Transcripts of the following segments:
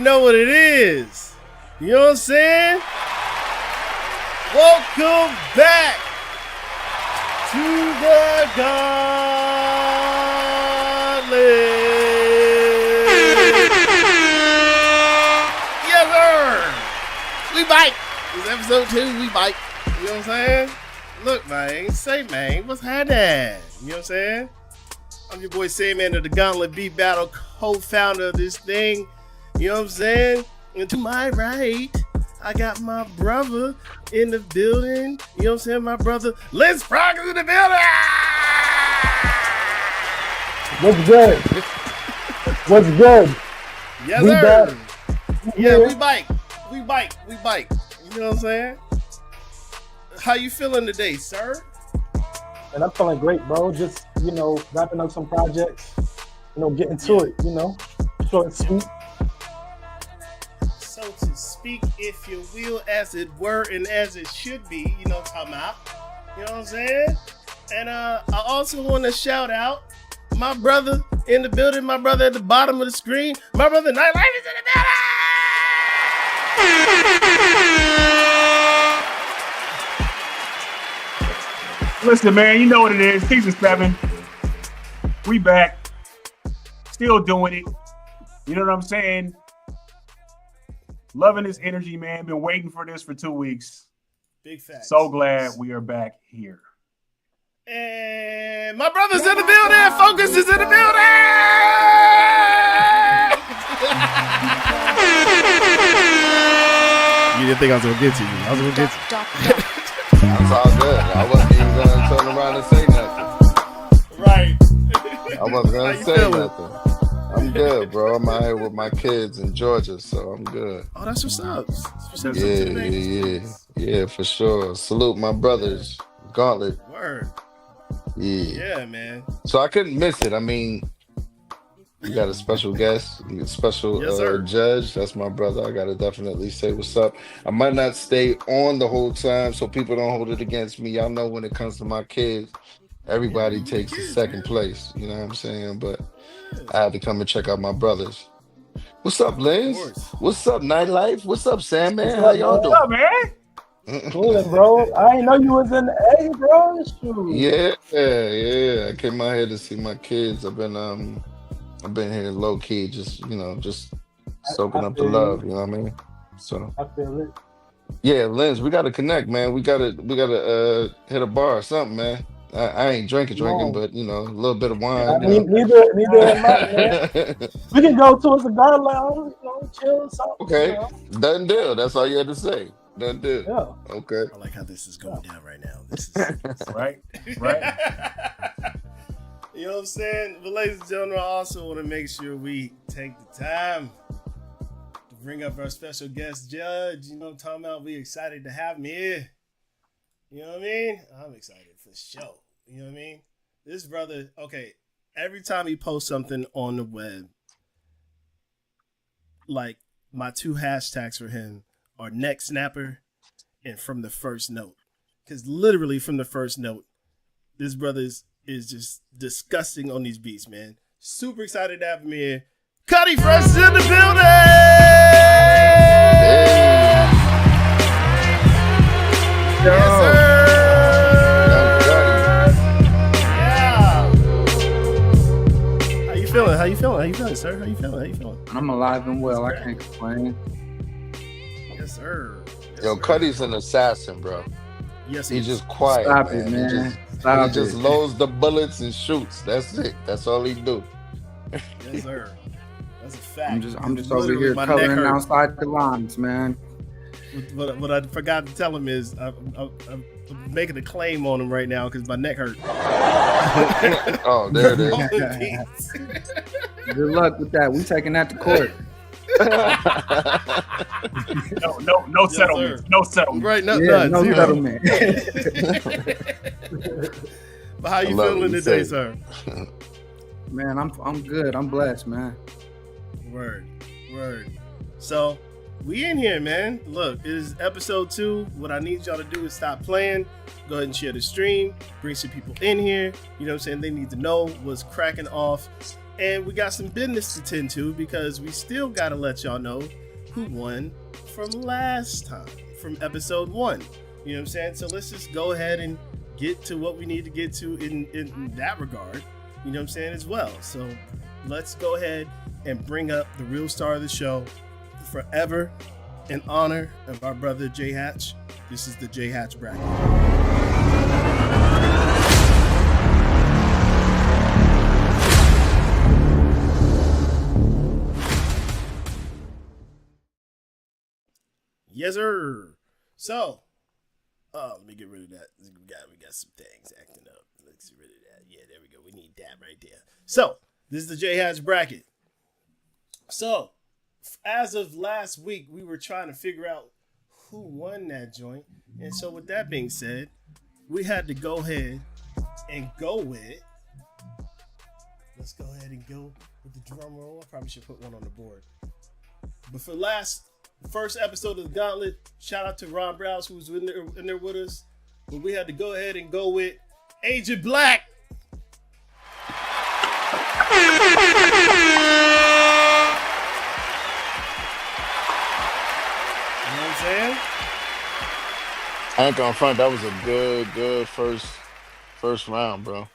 know what it is. You know what I'm saying? Welcome back to the Gauntlet. Yes, sir. We bite. This is episode 2. We bite. You know what I'm saying? Look, man. Say, man, what's happening? You know what I'm saying? I'm your boy, Sayman of the Gauntlet Beat Battle, co-founder of this thing. You know what I'm saying? And to my right, I got my brother in the building. You know what I'm saying? My brother, Liz Frog is in the building. What's good? What's good? Yes, we sir. Back. Yeah, we bite. We bite. We bite. You know what I'm saying? How you feeling today, sir? And I'm feeling great, bro. Just, wrapping up some projects, getting to it, short and sweet. So to speak, if you will, as it were and as it should be, you know what I'm talking about. You know what I'm saying? And I also want to shout out my brother in the building, my brother at the bottom of the screen, my brother Nightlife is in the building! Listen, man, you know what it is. Season 7. We back. Still doing it. You know what I'm saying? Loving this energy, man. Been waiting for this for 2 weeks. Big facts. So glad we are back here. And my brother's in the building. Focus is in the building. You didn't think I was going to get to you. I was going to get to you. That's all good. I wasn't even going to turn around and say nothing. Right. I wasn't going to say feeling? nothing. I'm good, bro. I'm out here with my kids in Georgia, so I'm good. Oh, that's what's up. Yeah, for sure. Salute my brothers, Gauntlet. Word. Yeah, man. So I couldn't miss it. I mean, you got a special guest, a special Yes, judge. That's my brother. I got to definitely say what's up. I might not stay on the whole time so people don't hold it against me. Y'all know when it comes to my kids, everybody takes the second place. You know what I'm saying? But I had to come and check out my brothers. What's up, Liz? What's up, Nightlife? What's up, Sandman? How y'all doing? What's up, man? Coolin', bro. I didn't know you was in the A, bro. Shoot. Yeah. I came out here to see my kids. I've been here low key, just soaking up the love. You know what I mean? So I feel it. yeah, Lens, we gotta connect, man. We gotta hit a bar or something, man. I ain't drinking, but a little bit of wine. Neither am I, man. We can go to a cigar lounge, chill or something. Okay, done deal. That's all you had to say. Done deal. Yeah. Okay. I like how this is going down right now. This is Right. You know what I'm saying? But ladies and gentlemen, I also want to make sure we take the time to bring up our special guest judge. You know what I'm talking about? We excited to have him here. You know what I mean? I'm excited for sure. You know what I mean? This brother, okay, every time he posts something on the web, like my 2 hashtags for him are neck snapper and from the first note. Because literally from the first note, this brother is just disgusting on these beats, man. Super excited to have him here. Kuddie Fresh is in the building! Yes, sir! Yeah! How you feeling, sir? How you feeling? I'm alive and well. I can't complain. Yes, sir. Yo, Kuddie's an assassin, bro. Yes, He's just quiet, Stop man. it, man. He just loads the bullets and shoots. That's it. That's all he do. Yes, sir. That's a fact. I'm just over here coloring outside the lines, man. What I forgot to tell him is I'm making a claim on him right now because my neck hurt. Oh, there it is. Good luck with that. We taking that to court. No settlement. Sir. No settlement. Right, no No settlement. But how you feeling today, sir? Man, I'm good. I'm blessed, man. Word. So we in here, man. Look, it is episode 2. What I need y'all to do is stop playing. Go ahead and share the stream. Bring some people in here. You know what I'm saying? They need to know what's cracking off And we got some business to tend to because we still got to let y'all know who won from last time, from episode 1. You know what I'm saying? So let's just go ahead and get to what we need to get to in that regard. You know what I'm saying, as well. So let's go ahead and bring up the real star of the show, forever in honor of our brother J Hatch. This is the J Hatch bracket. Yes, sir. So, let me get rid of that. We got some things acting up. Let's get rid of that. Yeah, there we go. We need that right there. So, this is the J Hatch bracket. So, as of last week, we were trying to figure out who won that joint. And so, with that being said, we had to go ahead and go with. Let's go ahead and go with the drum roll. I probably should put one on the board. But for first episode of the Gauntlet, shout out to Ron Browse, who was in there with us. But we had to go ahead and go with Agent Black. You know what I'm saying? I ain't gonna front. That was a good first round, bro.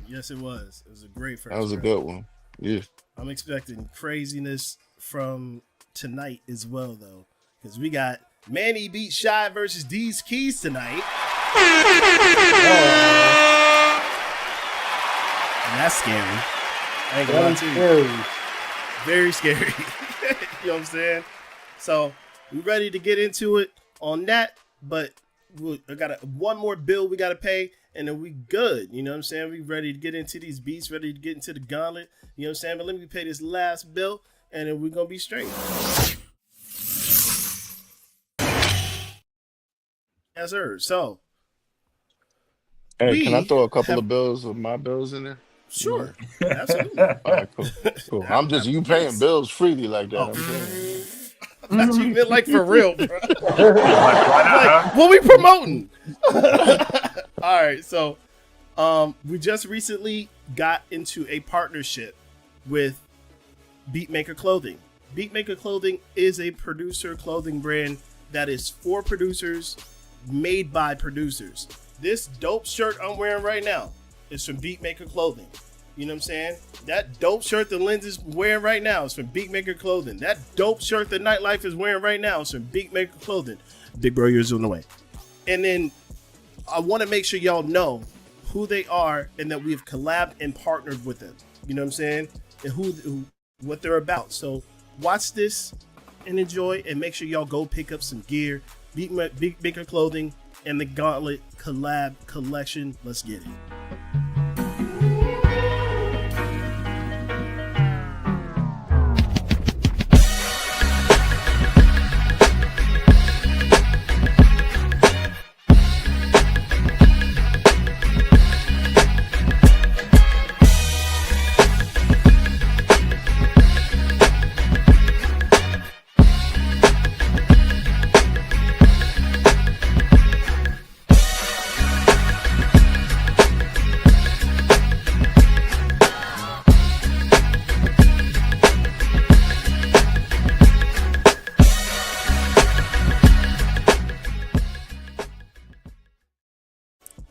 Yes, it was. It was a great first That was a round. good one. Yeah. I'm expecting craziness from tonight as well, though, because we got Manny Beat Shy versus D's Keys tonight. And that's scary. I ain't gonna lie to you. Very scary. You know what I'm saying? So we ready to get into it on that, but I got one more bill we gotta pay, and then we good. You know what I'm saying? We ready to get into these beats, ready to get into the gauntlet. You know what I'm saying? But let me pay this last bill, and then we're gonna be straight. Yes, sir. So, hey, can I throw a couple of bills of my bills in there? Sure. Absolutely. All right, cool. I'm just you paying bills freely like that. I'm saying. I thought you meant like for real, bro. Like, what we promoting? All right, so we just recently got into a partnership with Beatmaker Clothing. Beatmaker Clothing is a producer clothing brand that is for producers, made by producers. This dope shirt I'm wearing right now is from Beatmaker Clothing. You know what I'm saying? That dope shirt that Linz is wearing right now is from Beatmaker Clothing. That dope shirt that Nightlife is wearing right now is from Beatmaker Clothing. Big bro, yours on the way. And then I want to make sure y'all know who they are and that we've collabed and partnered with them. You know what I'm saying? And what they're about. So watch this and enjoy, and make sure y'all go pick up some gear. Beatmaker Clothing and the Gauntlet collab collection. Let's get it.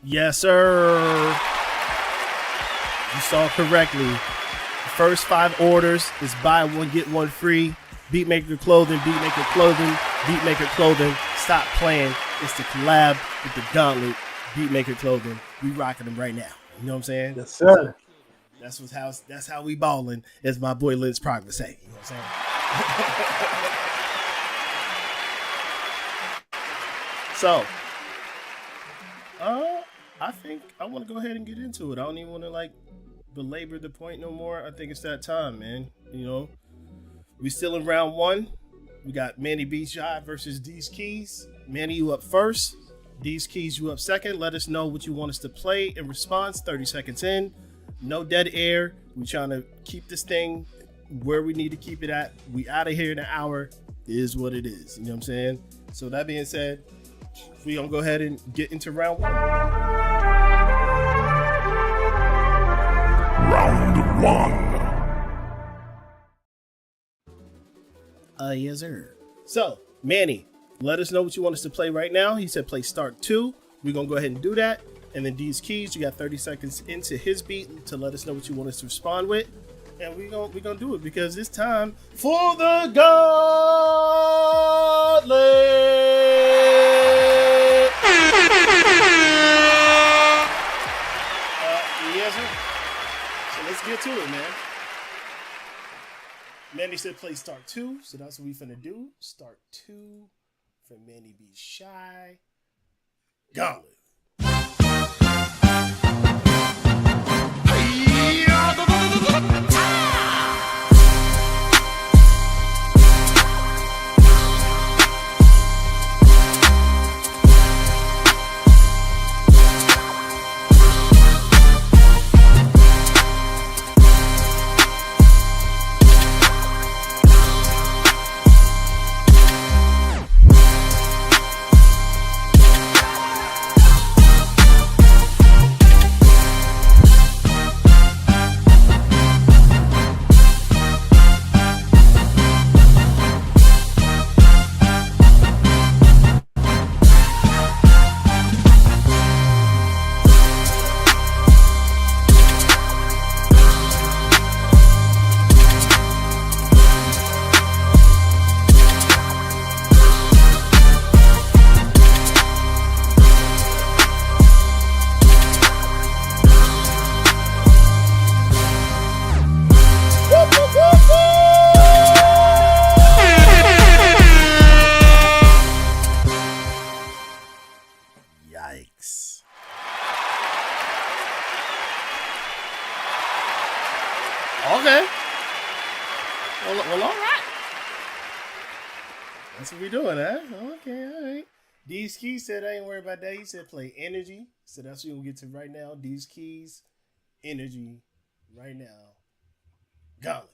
Yes, sir. You saw correctly. The first 5 orders is buy one, get one free. Beatmaker Clothing, Beatmaker Clothing, Beatmaker Clothing. Stop playing. It's the collab with the Gauntlet, Beatmaker Clothing. We rocking them right now. You know what I'm saying? Yes, sir. That's how we ballin', as my boy Liz Prog would say. You know what I'm saying? So, I think I want to go ahead and get into it. I don't even want to belabor the point no more. I think it's that time, man. You know, we still in round 1. We got Manny B. Shy versus D's Keys. Manny, you up first. D's Keys, you up second. Let us know what you want us to play in response. 30 seconds in. No dead air. We trying to keep this thing where we need to keep it at. We out of here in an hour. It is what it is. You know what I'm saying? So that being said, we gonna go ahead and get into round 1. Round 1. Yes, sir. So, Manny, let us know what you want us to play right now. He said play start 2. We're going to go ahead and do that. And then D's Keys, you got 30 seconds into his beat to let us know what you want us to respond with. And we're gonna do it because it's time for the Gauntlet. Yes, sir. So let's get to it, man. Manny said play start 2, so that's what we finna do. Start 2 for Manny Be Shy. Gauntlet. Yikes. Okay. Well, all right. That's what we doing, huh? Okay, all right. D's Keys said I ain't worried about that. He said play Energy. So that's what we'll get to right now. D's Keys, Energy, right now. Gauntlet.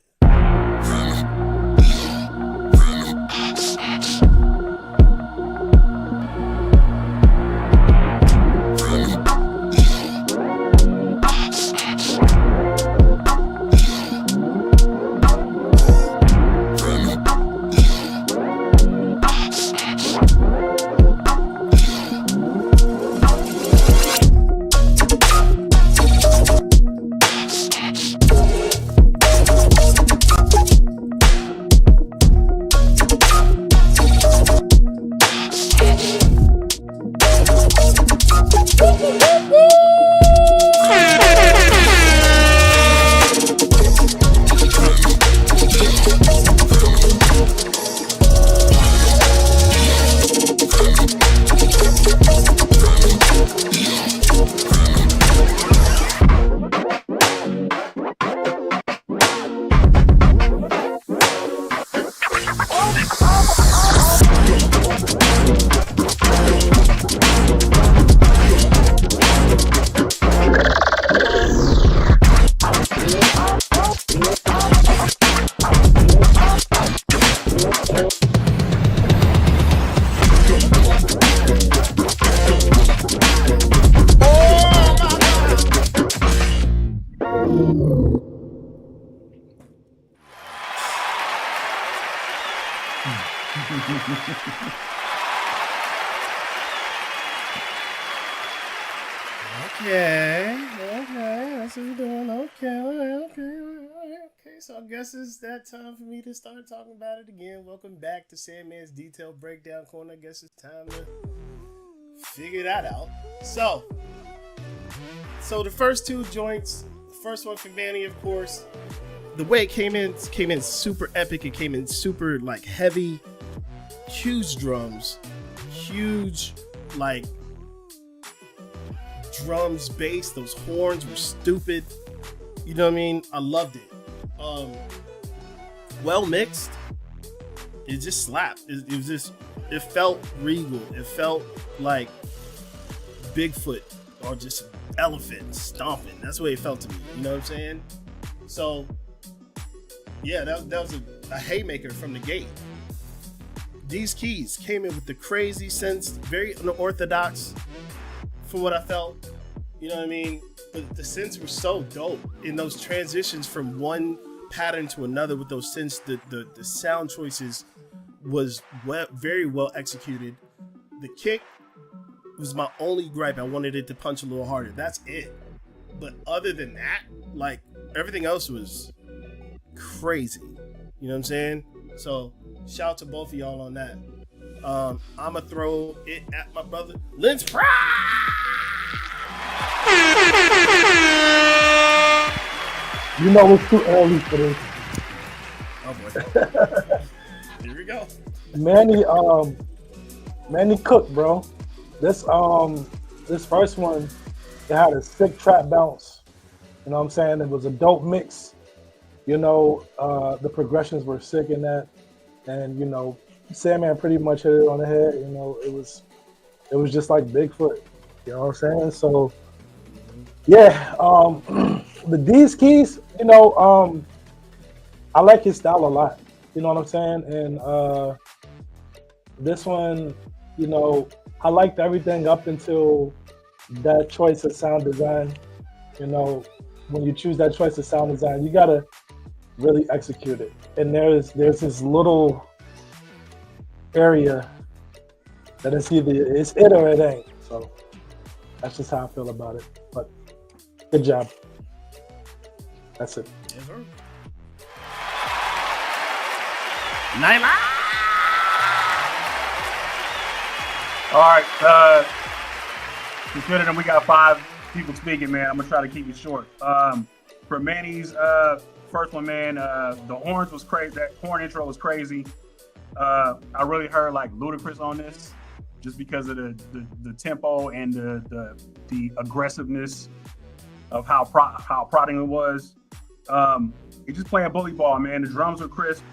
Okay, that's what we're doing. Okay, all right. So I guess it's that time for me to start talking about it again. Welcome back to Sandman's Detailed Breakdown Corner. I guess it's time to figure that out. So the first two joints, first one for Manny, of course, the way it came in super epic. It came in super like heavy, huge drums, huge like drums, bass, those horns were stupid. You know what I mean? I loved it. Well mixed. It just slapped. It felt regal. It felt like Bigfoot or just elephant stomping. That's the way it felt to me. You know what I'm saying? So yeah, that was a haymaker from the gate. These keys came in with the crazy sense, very unorthodox from what I felt. You know what I mean? But the synths were so dope in those transitions from one pattern to another with those synths. The sound choices was very well executed. The kick was my only gripe. I wanted it to punch a little harder. That's it. But other than that, like everything else was crazy. You know what I'm saying? So shout out to both of y'all on that. I'ma throw it at my brother Lynch Pride. You know it's too early for this. Oh boy. Here we go. Manny cooked, bro. This first one, it had a sick trap bounce. You know what I'm saying? It was a dope mix. You know, the progressions were sick in that. And, you know, Sandman pretty much hit it on the head. You know, it was just like Bigfoot. You know what I'm saying? So, yeah, the D's Keys, you know, I like his style a lot. You know what I'm saying? And this one, you know, I liked everything up until that choice of sound design. You know, when you choose that choice of sound design, you gotta really execute it. And there's this little area that it's either it's it or it ain't. So that's just how I feel about it. But good job. That's it. Yes, sir. Nyla! All right. Considering we got 5 people speaking, man, I'm gonna try to keep it short. For Manny's first one, man, the horns was crazy. That horn intro was crazy. I really heard like Ludacris on this, just because of the tempo and the aggressiveness of how prodding it was. He just playing bully ball, man. The drums were crisp.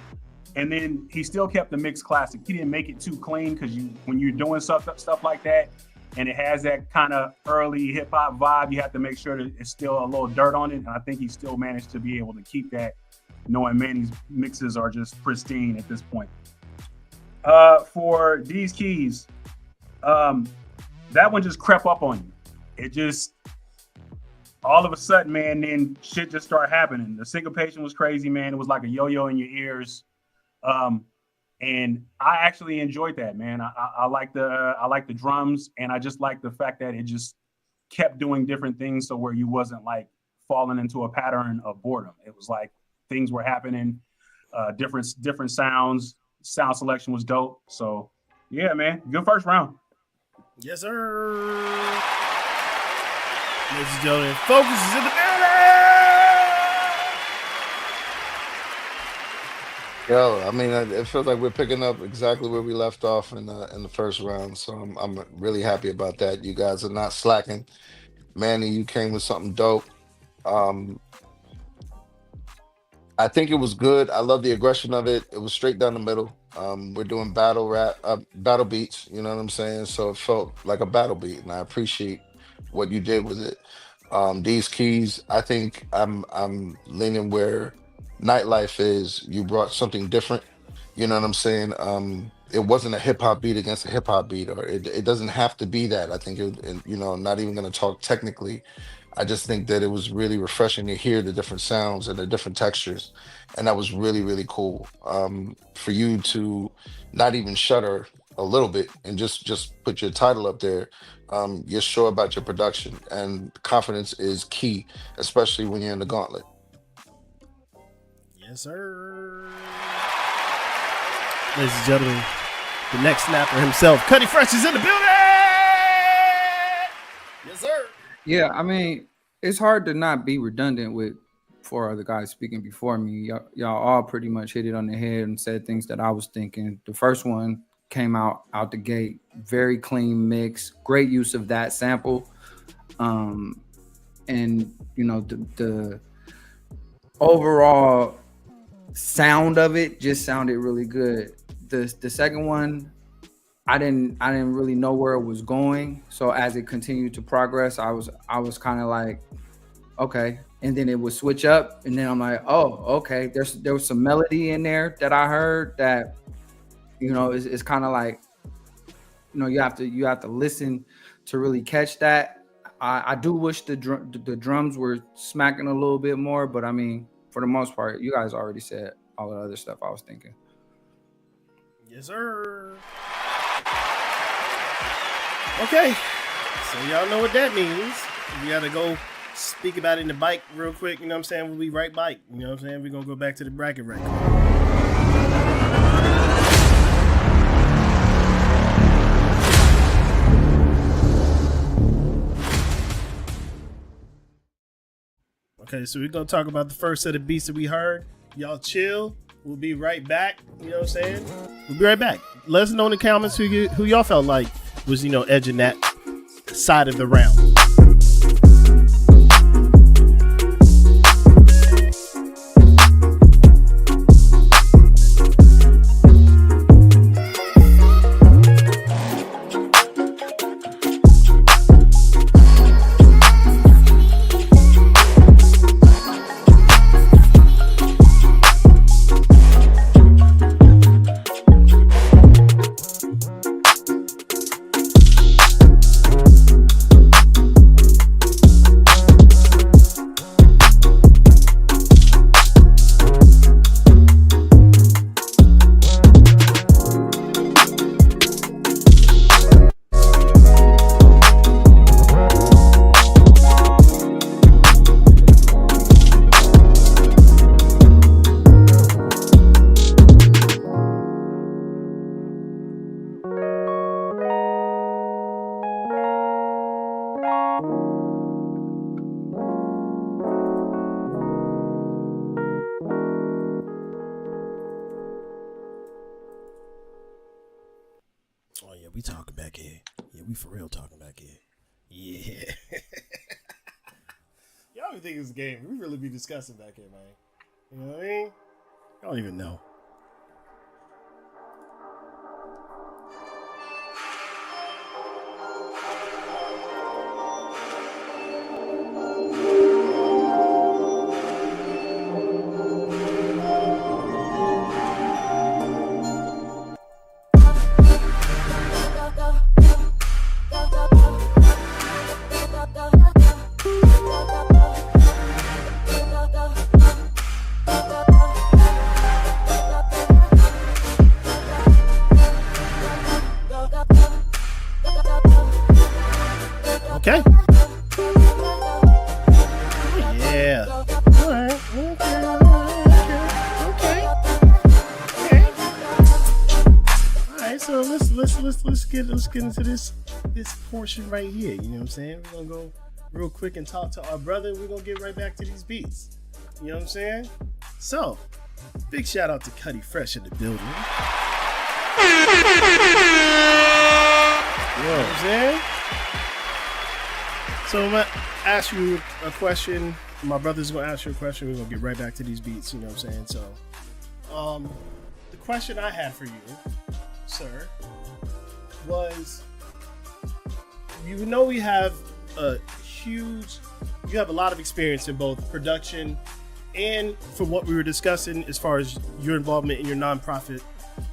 And then he still kept the mix classic. He didn't make it too clean, because when you're doing stuff like that, and it has that kind of early hip hop vibe, you have to make sure that it's still a little dirt on it. And I think he still managed to be able to keep that, knowing Manny's mixes are just pristine at this point. For these keys, that one just crept up on you. It just, all of a sudden, man, then shit just started happening. The syncopation was crazy, man. It was like a yo-yo in your ears. And I actually enjoyed that, man. I like the drums, and I just like the fact that it just kept doing different things, so where you wasn't like falling into a pattern of boredom. It was like things were happening, different sounds. Sound selection was dope. So yeah, man, good first round. Yes, sir. Ladies and gentlemen, Focus is in the building. Yo, I mean, it feels like we're picking up exactly where we left off in the first round. So I'm really happy about that. You guys are not slacking. Manny, you came with something dope. I think it was good. I love the aggression of it. It was straight down the middle. We're doing battle beats. You know what I'm saying? So it felt like a battle beat, and I appreciate what you did with it. These keys, I think I'm leaning where Nightlife is. You brought something different. You know what I'm saying? It wasn't a hip hop beat against a hip hop beat, or it doesn't have to be that. I think you know, not even going to talk technically. I just think that it was really refreshing to hear the different sounds and the different textures, and that was really, really cool. For you to not even shudder a little bit and just put your title up there. You're sure about your production, and confidence is key, especially when you're in the gauntlet. Yes, sir. Ladies and gentlemen, the next snapper himself, Kuddie Fresh, is in the building. Yes, sir. Yeah, I mean, it's hard to not be redundant with 4 other guys speaking before me. Y'all all pretty much hit it on the head and said things that I was thinking. The first one came out the gate, very clean mix, great use of that sample. And you know, the overall sound of it just sounded really good. The second one, I didn't really know where it was going. So as it continued to progress, I was kind of like, okay. And then it would switch up, and then I'm like, oh, okay. There was some melody in there that I heard that, you know, it's kind of like, you know, you have to listen to really catch that. I do wish the drums were smacking a little bit more, but I mean, for the most part, you guys already said all the other stuff I was thinking. Yes, sir. Okay, so y'all know what that means. We gotta go speak about it in the bike real quick. You know what I'm saying? We'll be right back. You know what I'm saying? We're gonna go back to the bracket right quick. Okay, so we're gonna talk about the first set of beats that we heard. Y'all chill. We'll be right back. You know what I'm saying? We'll be right back. Let us know in the comments who y'all felt like was, edging that side of the round. We talking back here. Yeah, we for real talking back here. Yeah. Y'all be thinking it's a game. We really be discussing back here, man. You know what I mean? I don't even know. Okay. Yeah. All right. Okay. All right. So let's get into this portion right here. You know what I'm saying? We're gonna go real quick and talk to our brother. We're gonna get right back to these beats. You know what I'm saying? So, big shout out to Kuddie Fresh in the building. You know what I'm saying? So I'm going to ask you a question. My brother's going to ask you a question. We're going to get right back to these beats. You know what I'm saying? So the question I had for you, sir, was, we have you have a lot of experience in both production and for what we were discussing as far as your involvement in your nonprofit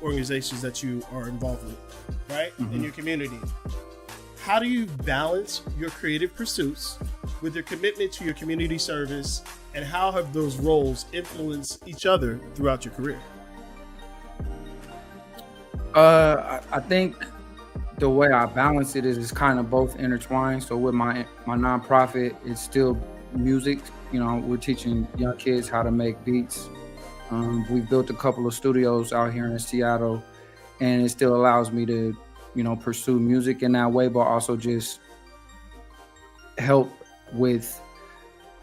organizations that you are involved with, right? Mm-hmm. In your community. How do you balance your creative pursuits with your commitment to your community service, and how have those roles influenced each other throughout your career? I think the way I balance it is kind of both intertwined. So with my nonprofit, it's still music. We're teaching young kids how to make beats. We've built a couple of studios out here in Seattle, and it still allows me to pursue music in that way, but also just help with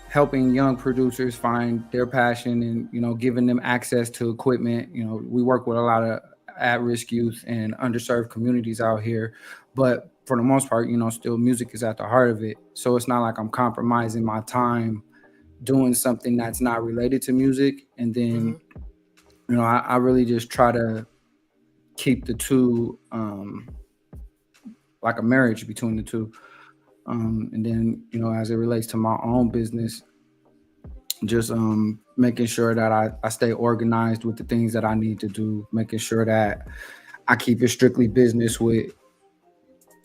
helping young producers find their passion and, giving them access to equipment. We work with a lot of at-risk youth and underserved communities out here, but for the most part, still music is at the heart of it. So it's not like I'm compromising my time doing something that's not related to music. And then, I really just try to keep the two, like a marriage between the two. And then, as it relates to my own business, just making sure that I stay organized with the things that I need to do, making sure that I keep it strictly business with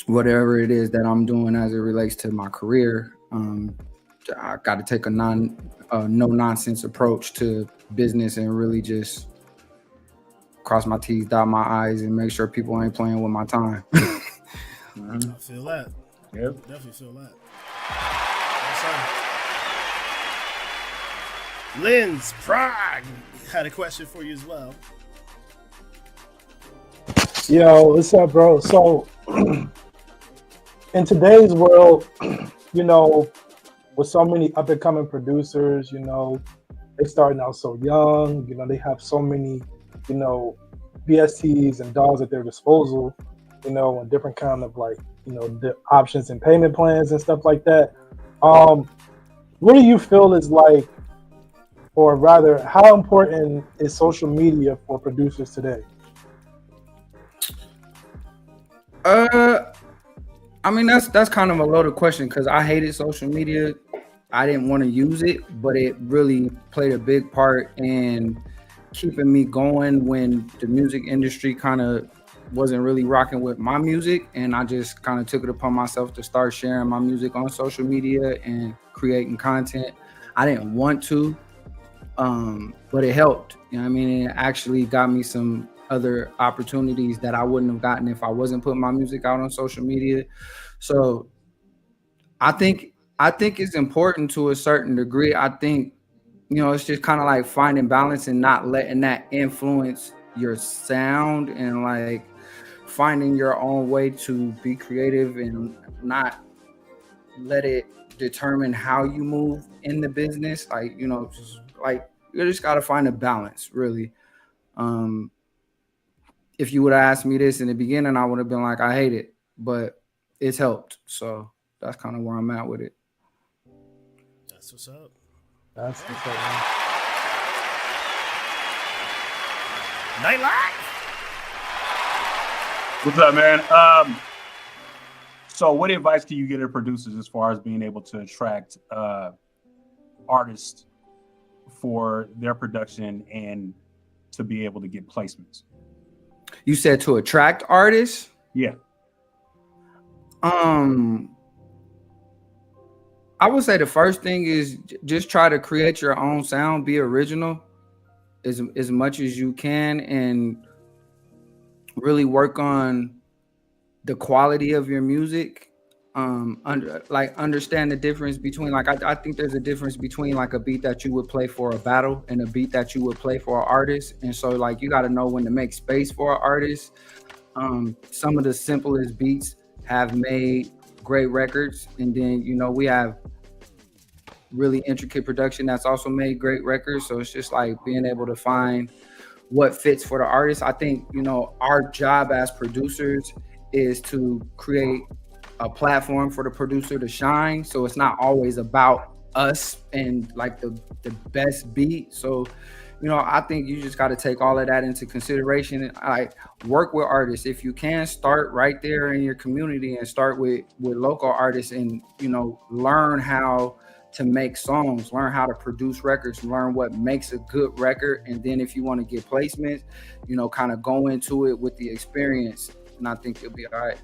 whatever it is that I'm doing as it relates to my career. I got to take a no nonsense approach to business and really just cross my T's, dot my I's, and make sure people ain't playing with my time. I feel that. Yep. Definitely feel that. Yes, sir. Lynn's Prague had a question for you as well. Yo, what's up, bro? So, in today's world, you know, with so many up and coming producers, you know, they starting out so young, you know, they have so many, you know, BSTs and dogs at their disposal, you know, and different kind of like, you know, the options and payment plans and stuff like that. What do you feel is like, or rather, how important is social media for producers today? I mean, that's kind of a loaded question because I hated social media. I didn't want to use it, but it really played a big part in keeping me going when the music industry kind of wasn't really rocking with my music. And I just kind of took it upon myself to start sharing my music on social media and creating content. I didn't want to, but it helped. You know what I mean? It actually got me some other opportunities that I wouldn't have gotten if I wasn't putting my music out on social media. So I think it's important to a certain degree. I think, you know, it's just kind of like finding balance and not letting that influence your sound and like finding your own way to be creative and not let it determine how you move in the business. Like, you know, just like you just got to find a balance, really. If you would have asked me this in the beginning, I would have been like, I hate it, but it's helped. So that's kind of where I'm at with it. That's what's up. That's what's up, man. Nightlife. What's up, man? So what advice can you give to producers as far as being able to attract artists for their production and to be able to get placements? You said to attract artists? Yeah. I would say the first thing is just try to create your own sound, be original as much as you can, and really work on the quality of your music. Understand the difference between I think there's a difference between like a beat that you would play for a battle and a beat that you would play for an artist. And so like you got to know when to make space for an artist. Some of the simplest beats have made great records, and then you know we have really intricate production that's also made great records. So it's just like being able to find what fits for the artist. I think, you know, our job as producers is to create a platform for the producer to shine. So it's not always about us and like the best beat. So, you know, I think you just got to take all of that into consideration. I work with artists. If you can, start right there in your community and start with local artists and, you know, learn how to make songs, learn how to produce records, learn what makes a good record. And then if you want to get placements, you know, kind of go into it with the experience. And I think you'll be all right.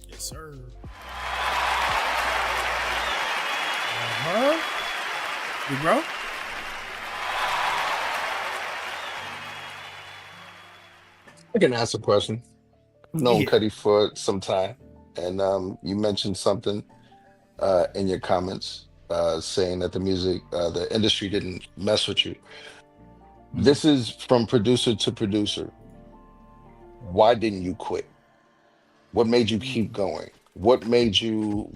Yes, sir. Big bro? I can ask a question. I've known Kuddie for some time, and you mentioned something in your comments saying that the industry didn't mess with you. This is from producer to producer. Why didn't you quit? What made you keep going? What did you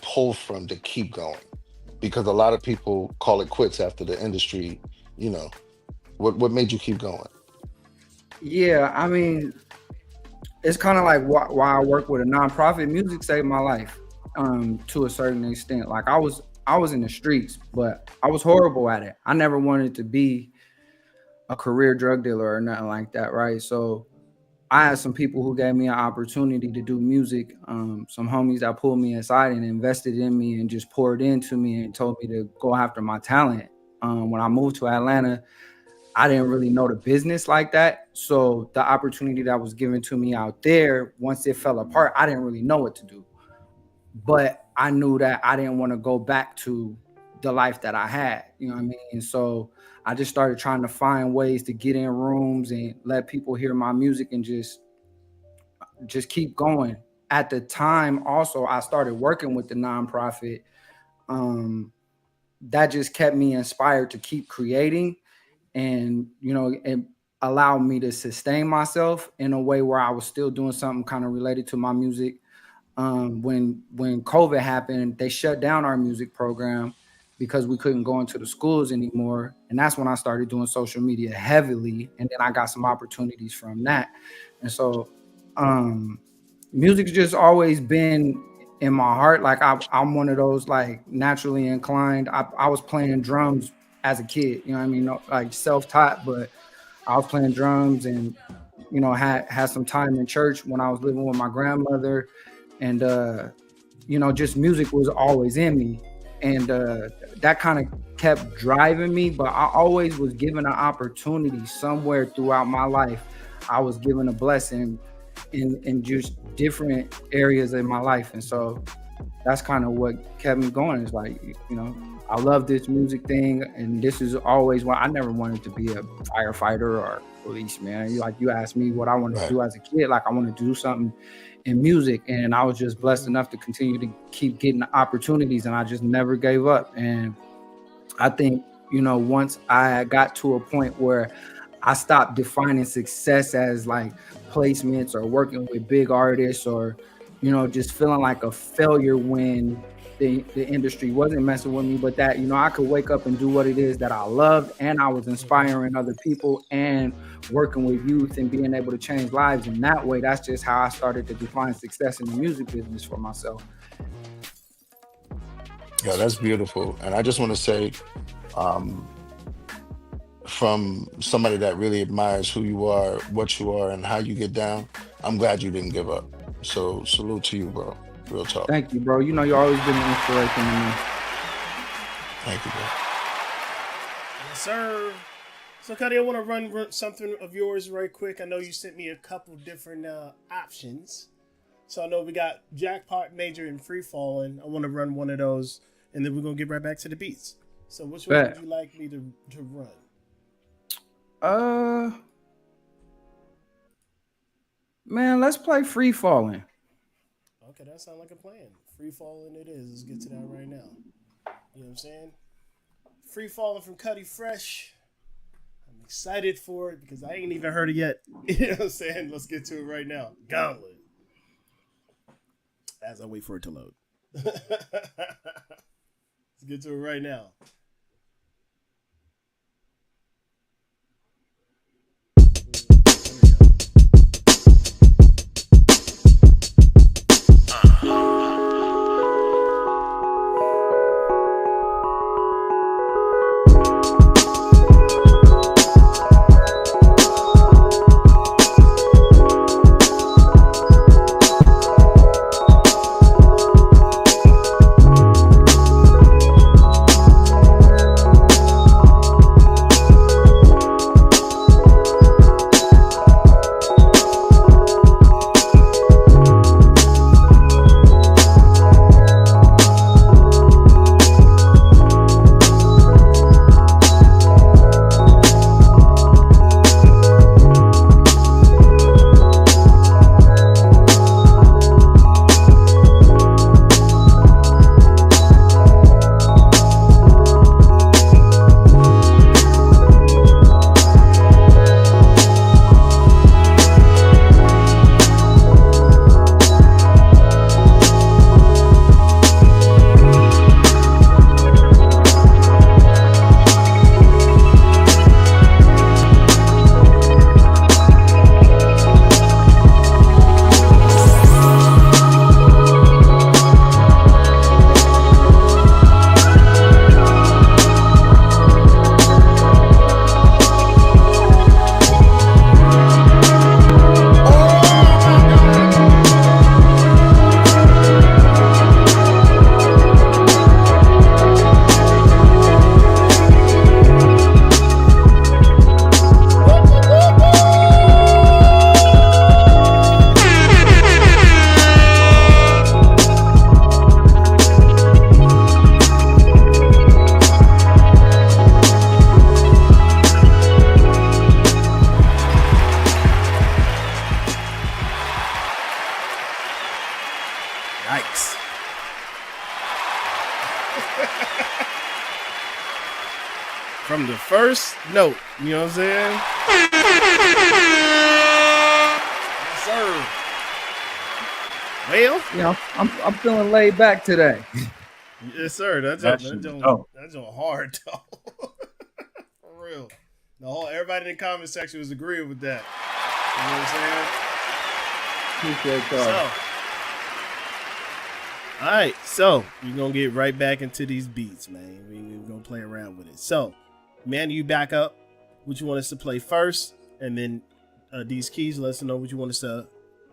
pull from to keep going? Because a lot of people call it quits after the industry, you know. What made you keep going? Yeah, I mean, it's kind of like why I work with a nonprofit. Music saved my life to a certain extent. Like I was in the streets, but I was horrible at it. I never wanted to be a career drug dealer or nothing like that, right? So I had some people who gave me an opportunity to do music, some homies that pulled me aside and invested in me and just poured into me and told me to go after my talent. When I moved to Atlanta, I didn't really know the business like that. So the opportunity that was given to me out there, once it fell apart, I didn't really know what to do. But I knew that I didn't want to go back to the life that I had, you know what I mean? And so I just started trying to find ways to get in rooms and let people hear my music and just keep going. At the time, also, I started working with the nonprofit. That just kept me inspired to keep creating, and it allowed me to sustain myself in a way where I was still doing something kind of related to my music. When COVID happened, they shut down our music program because we couldn't go into the schools anymore. And that's when I started doing social media heavily. And then I got some opportunities from that. And so music's just always been in my heart. Like I'm one of those like naturally inclined. I was playing drums as a kid, you know what I mean? Like self-taught, but I was playing drums and, had some time in church when I was living with my grandmother. And, just music was always in me. And that kind of kept driving me. But I always was given an opportunity somewhere throughout my life. I was given a blessing in just different areas in my life. And so that's kind of what kept me going. It's like, I love this music thing. And this is always why I never wanted to be a firefighter or policeman. You asked me what I wanted to do as a kid. Like I wanted to do something in music, and I was just blessed enough to continue to keep getting the opportunities, and I just never gave up. And I think, once I got to a point where I stopped defining success as like placements or working with big artists or, just feeling like a failure when the industry wasn't messing with me, but that, I could wake up and do what it is that I loved, and I was inspiring other people and working with youth and being able to change lives in that way. That's just how I started to define success in the music business for myself. Yeah, that's beautiful. And I just want to say, from somebody that really admires who you are, what you are, and how you get down, I'm glad you didn't give up. So salute to you, bro. Real talk. Thank you, bro. You've always been an inspiration to me. Thank you, bro. Yes, sir. So, Kuddie, I want to run something of yours right quick. I know you sent me a couple different options. So I know we got Jackpot, Major, and Free Falling. I want to run one of those, and then we're going to get right back to the beats. So which one would you like me to run? Man, let's play Free Falling. Okay, that sounds like a plan. Free Falling it is. Let's get to that right now. You know what I'm saying? Free Falling from Kuddie Fresh. I'm excited for it because I ain't even heard it yet. You know what I'm saying? Let's get to it right now. Gauntlet. As I wait for it to load. Let's get to it right now. from the first note. You know what I'm saying? Yes, sir. Well, You know, I'm feeling laid back today. yes, sir. That's hard, though. For real. Everybody in the comment section was agreeing with that. You know what I'm saying? Appreciate that. All right, so we're gonna get right back into these beats, man. We're gonna play around with it. So, man, you back up. What you want us to play first, and then these keys, let us know what you want us to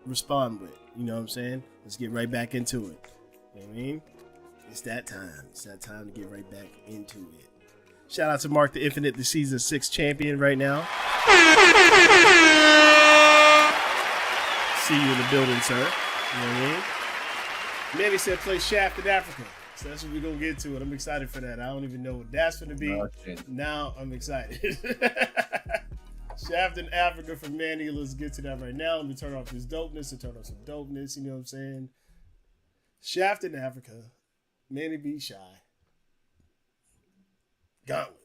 respond with. You know what I'm saying? Let's get right back into it. You know what I mean? It's that time. It's that time to get right back into it. Shout out to Mark the Infinite, the season 6 champion right now. See you in the building, sir. You know what I mean? Manny said play Shaft in Africa. So that's what we're going to get to. And I'm excited for that. I don't even know what that's going to be. Now I'm excited. Shaft in Africa from Manny. Let's get to that right now. Let me turn off this dopeness and turn off some dopeness. You know what I'm saying? Shaft in Africa. Manny be shy. Gauntlet.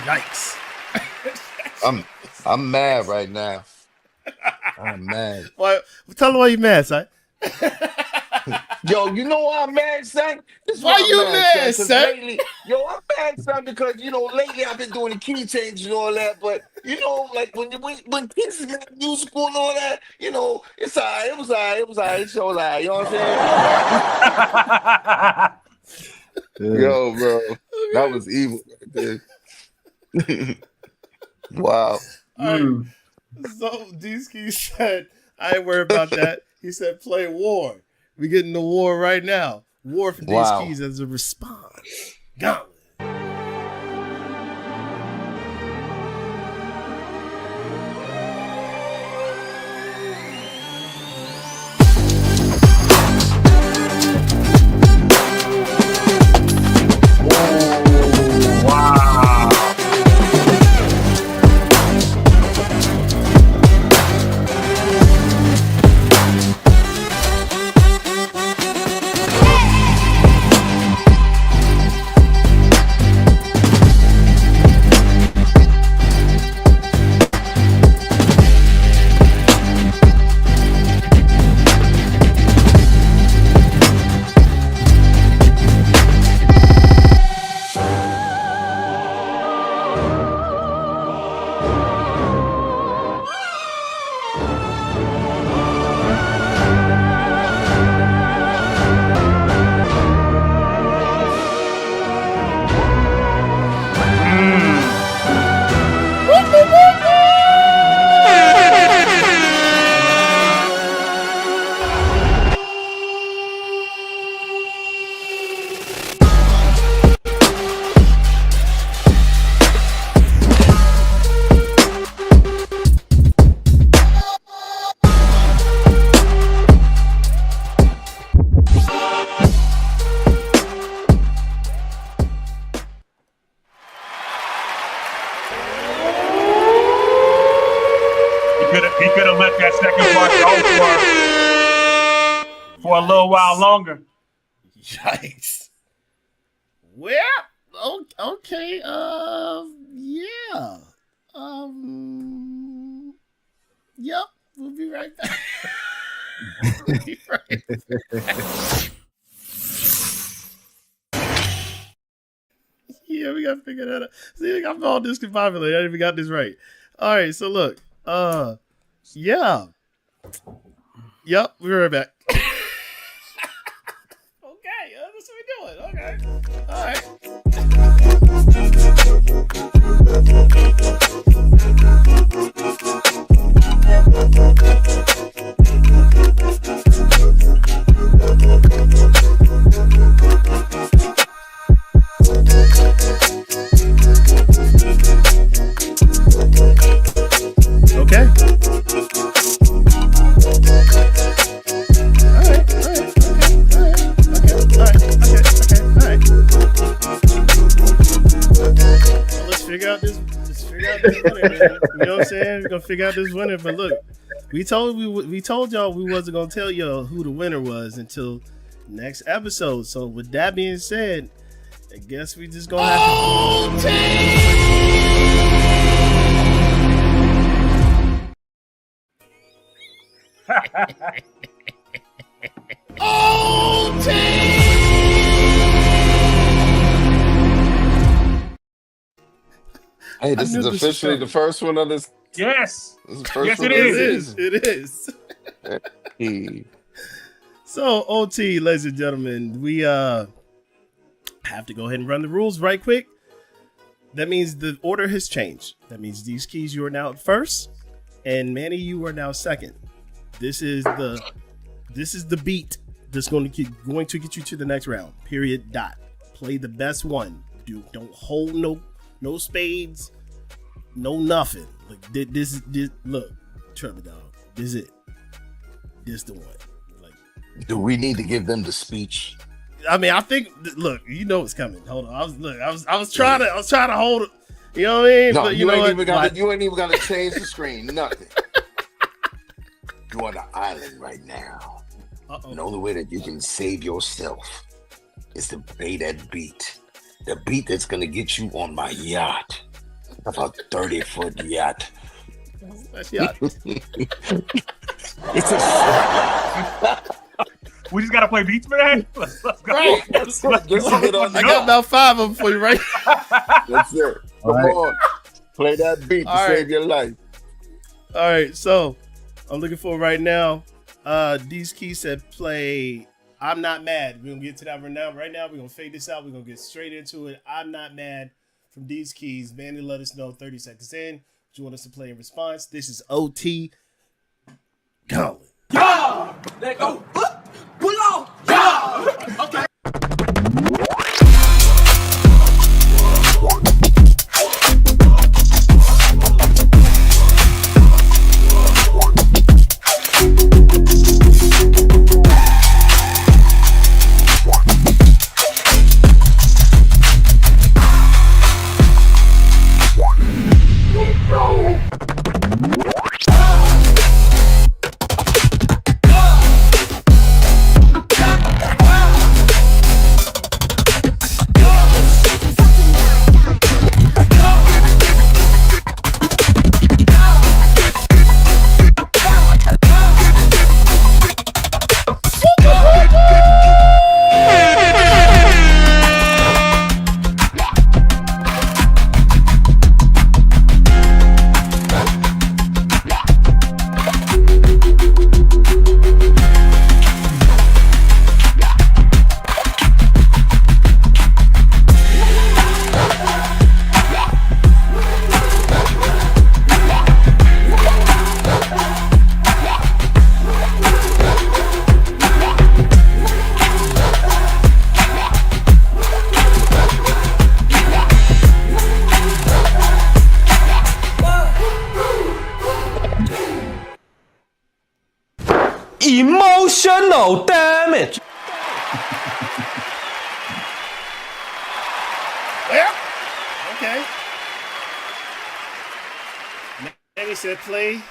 Yikes. I'm mad right now. I'm mad. Well, tell them why you mad, son. Yo, you know why I'm mad, son? Why you mad, son? Lately, I'm mad, son, because lately I've been doing the key changes and all that. But like when kids is musical and all that, it's all right. It was all right. It's all right. You know what I'm saying? Yo, bro, that was evil right there. Wow. Right. So D-Ski said, I ain't worried about that. He said, play war. We getting the war right now. War for D-Skis as a response. Gauntlet. could have let that second part go for a little while longer. Yikes. Well, okay. Yeah. Yep. We'll be right back. We'll be right back. Yeah, we gotta figure that out. See, I'm all discombobulated. I didn't even got this right. All right, so look. Yeah. Yep, we're right back. Okay, that's what we're doing. Okay. All right. Okay. Let's figure out this winner, man. You know what I'm saying? We're gonna figure out this winner. But look, we told y'all we wasn't gonna tell y'all who the winner was until next episode. So with that being said, I guess we just gonna have Hey, this is officially the first one of this. Yes. This is the first Yes, one it of is. this It is. season. So OT, ladies and gentlemen, we have to go ahead and run the rules right quick. That means the order has changed. That means these keys, you are now first, and Manny, you are now second. This is the beat that's going to get you to the next round. Period. Dot. Play the best one. Don't hold no spades, no nothing. Like this. Look, Trevor dog. This is it. This the one. Like, Do we need to give them the speech? I mean, I think. Look, you know it's coming. Hold on. I was trying to hold it. You know what I mean? No, but you know ain't what? even got you ain't even got to change the screen. Nothing. You're on the island right now. The only way that you can save yourself is to play that beat. The beat that's gonna get you on my yacht. About 30-foot yacht. That's yacht. It's a We just gotta play beats for that. Let's go. Right. Let's go. I got about 5 of them for you, right? That's it. Come on. Play that beat to All save right. your life. All right, so I'm looking for right now. These keys said play I'm Not Mad. We're gonna get to that right now. Right now, we're gonna fade this out. We're gonna get straight into it. I'm Not Mad from these keys. Manny, let us know 30 seconds in. What you want us to play in response? This is OT Gauntlet. Let go. Pull off. Yeah. Okay. Emotional damage. Well, okay. Manny said play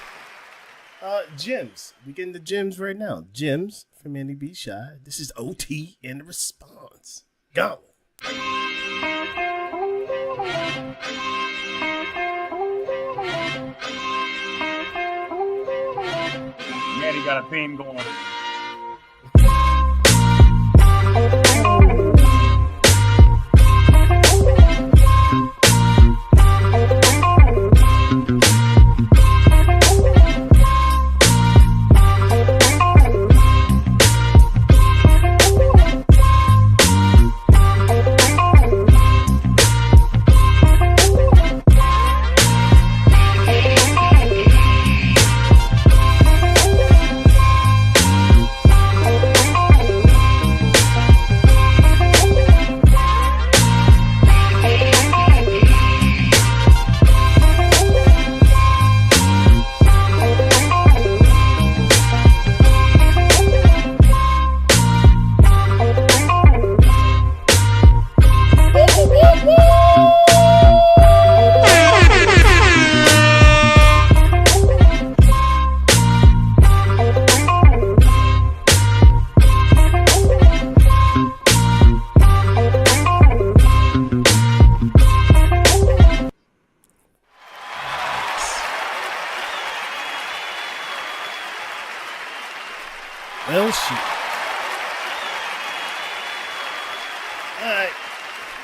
Gems. We getting the gems right now. Gems from Andy B. Shy. This is OT and the response. Go. Manny got a theme going. Well, shoot. All right.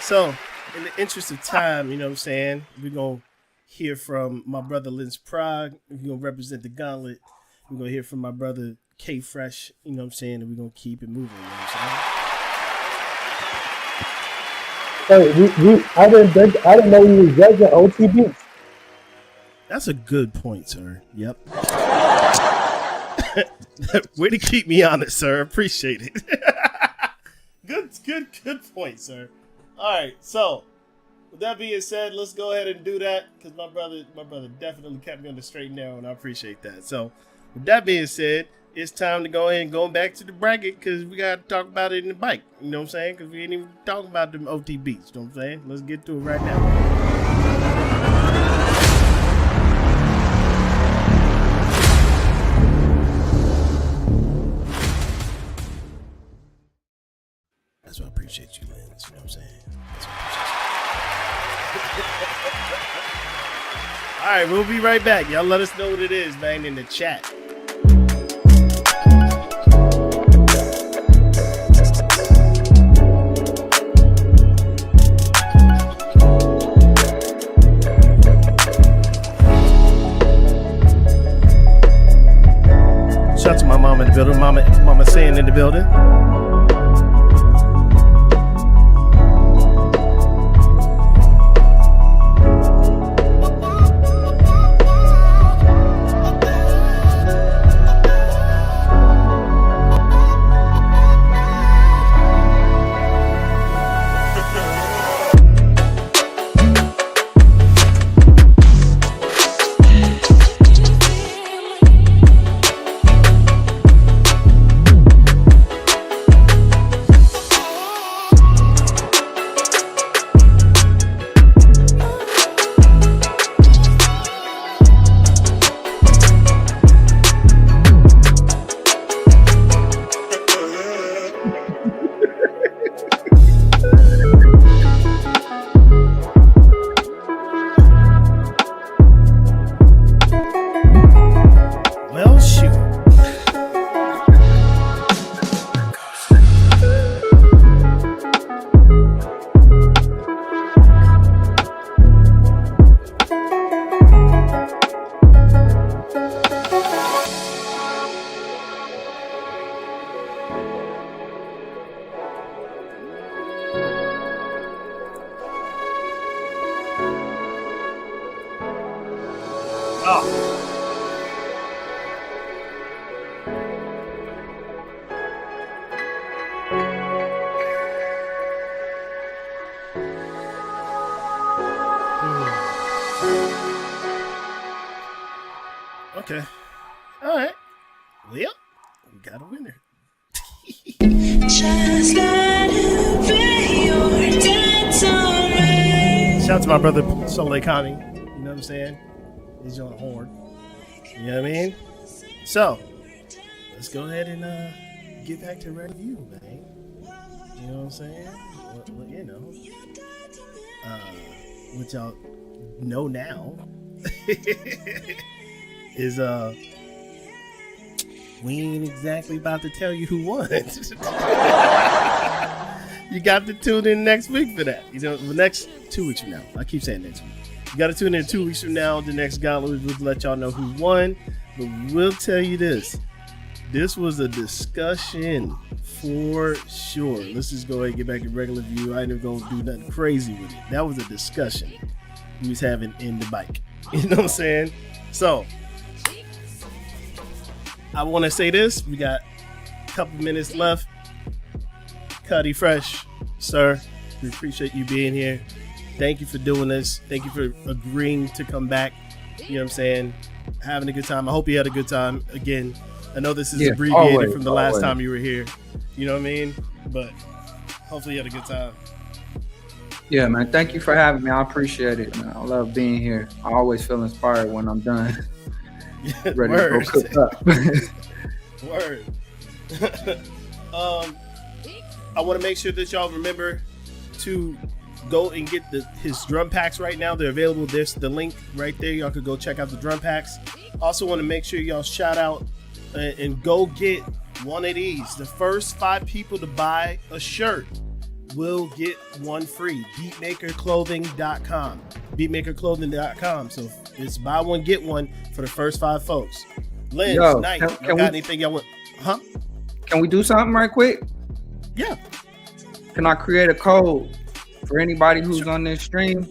So, in the interest of time, you know what I'm saying, we're going to hear from my brother Linz Prague. We're going to represent the Gauntlet. We're going to hear from my brother Kuddie Fresh, you know what I'm saying, and we're going to keep it moving, you know what I'm saying? Hey, I didn't know you was judging OT beats. That's a good point, sir. Yep. Way to keep me honest, sir. Appreciate it. Good point, sir. All right, so with that being said, let's go ahead and do that because my brother definitely kept me on the straight and narrow, and I appreciate that. So with that being said, it's time to go ahead and go back to the bracket because we got to talk about it in the bike. You know what I'm saying? Because we ain't even talking about them OT beats. You know what I'm saying? Let's get to it right now. That's why I appreciate you, Linz. You know what I'm saying? That's why I appreciate you. All right, we'll be right back. Y'all let us know what it is, man, in the chat. Shout out to my mama in the building. Mama saying in the building. Okay. All right. Well, we got a winner. Just let it be your Torae. Shout out to my brother Soulful. You know what I'm saying? He's on horn. You know what I mean? So let's go ahead and get back to review, man. You know what I'm saying? Well, you know, what y'all know now is we ain't exactly about to tell you who won. You got to tune in next week for that. You know, the next 2 weeks from now. I keep saying next week. You got to tune in 2 weeks from now. The next Gauntlet will let y'all know who won. But we'll tell you this. This was a discussion for sure. Let's just go ahead and get back to regular view. I ain't even going to do nothing crazy with it. That was a discussion we was having in the bike. You know what I'm saying? So, I want to say this. We got a couple minutes left. Kuddie Fresh, sir, we appreciate you being here. Thank you for doing this. Thank you for agreeing to come back. You know what I'm saying? Having a good time. I hope you had a good time. Again, I know this is abbreviated from the last time you were here. You know what I mean? But hopefully you had a good time. Yeah, man. Thank you for having me. I appreciate it, man. I love being here. I always feel inspired when I'm done. Ready Word. to go cook up. Word. I want to make sure that y'all remember to go and get his drum packs right now. They're available. There's the link right there. Y'all could go check out the drum packs. Also want to make sure y'all shout out and go get one of these. The first 5 people to buy a shirt will get one free. Beatmakerclothing.com. Beatmakerclothing.com. So it's buy one, get one for the first 5 folks. Lynn, Knight, got anything y'all want? Huh? Can we do something right quick? Yeah. Can I create a code for anybody who's on this stream?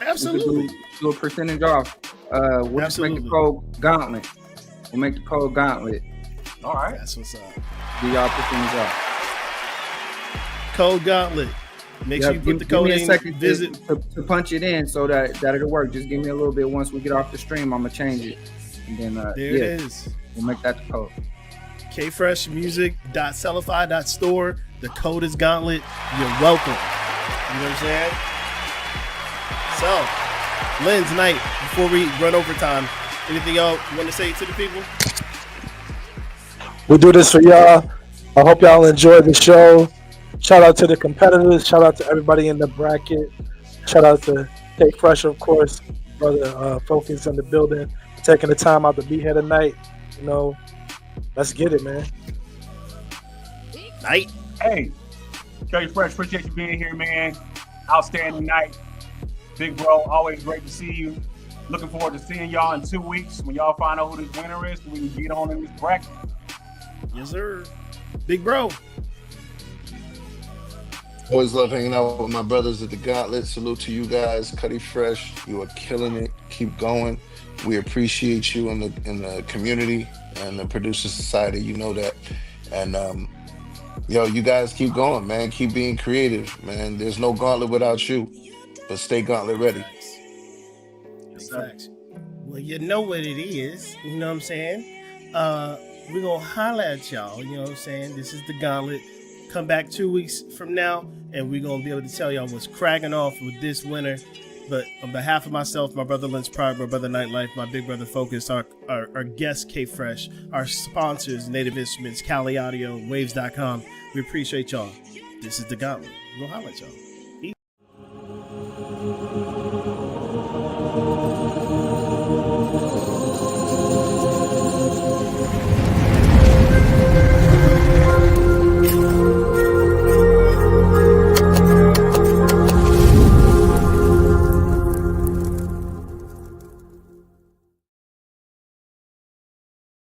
Absolutely. Do a percentage off. We'll just make the code Gauntlet. We'll make the code Gauntlet. All right. That's what's up. Do y'all percentage off. Code Gauntlet. Make sure you put the code in. Give me a second to punch it in so that it'll work. Just give me a little bit. Once we get off the stream, I'm going to change it. And then there it is. We'll make that the code. kfreshmusic.sellify.store. The code is Gauntlet. You're welcome. You know what I'm saying? So, Lynn, tonight, before we run overtime, anything y'all want to say to the people? We do this for y'all. I hope y'all enjoy the show. Shout out to the competitors. Shout out to everybody in the bracket. Shout out to Take Fresh, of course. Brother Focus in the building. Taking the time out to be here tonight. You know, let's get it, man. Night. Hey, Kuddie Fresh, appreciate you being here, man. Outstanding night. Big bro, always great to see you. Looking forward to seeing y'all in 2 weeks. When y'all find out who this winner is, we can get on in this bracket. Yes, sir. Big bro. Always love hanging out with my brothers at the Gauntlet. Salute to you guys. Kuddie Fresh, you are killing it. Keep going. We appreciate you in the community and the producer society. You know that. And yo, you guys keep going, man. Keep being creative, man. There's no Gauntlet without you. But stay Gauntlet ready. Facts. Well, you know what it is. You know what I'm saying? We're going to holler at y'all. You know what I'm saying? This is the Gauntlet. Come back 2 weeks from now, and we're going to be able to tell y'all what's cracking off with this winner. But on behalf of myself, my brother Lynch Pride, my brother Nightlife, my big brother Focus, our guest K Fresh, our sponsors, Native Instruments, Cali Audio, Waves.com, we appreciate y'all. This is the Gauntlet. We'll holler at y'all.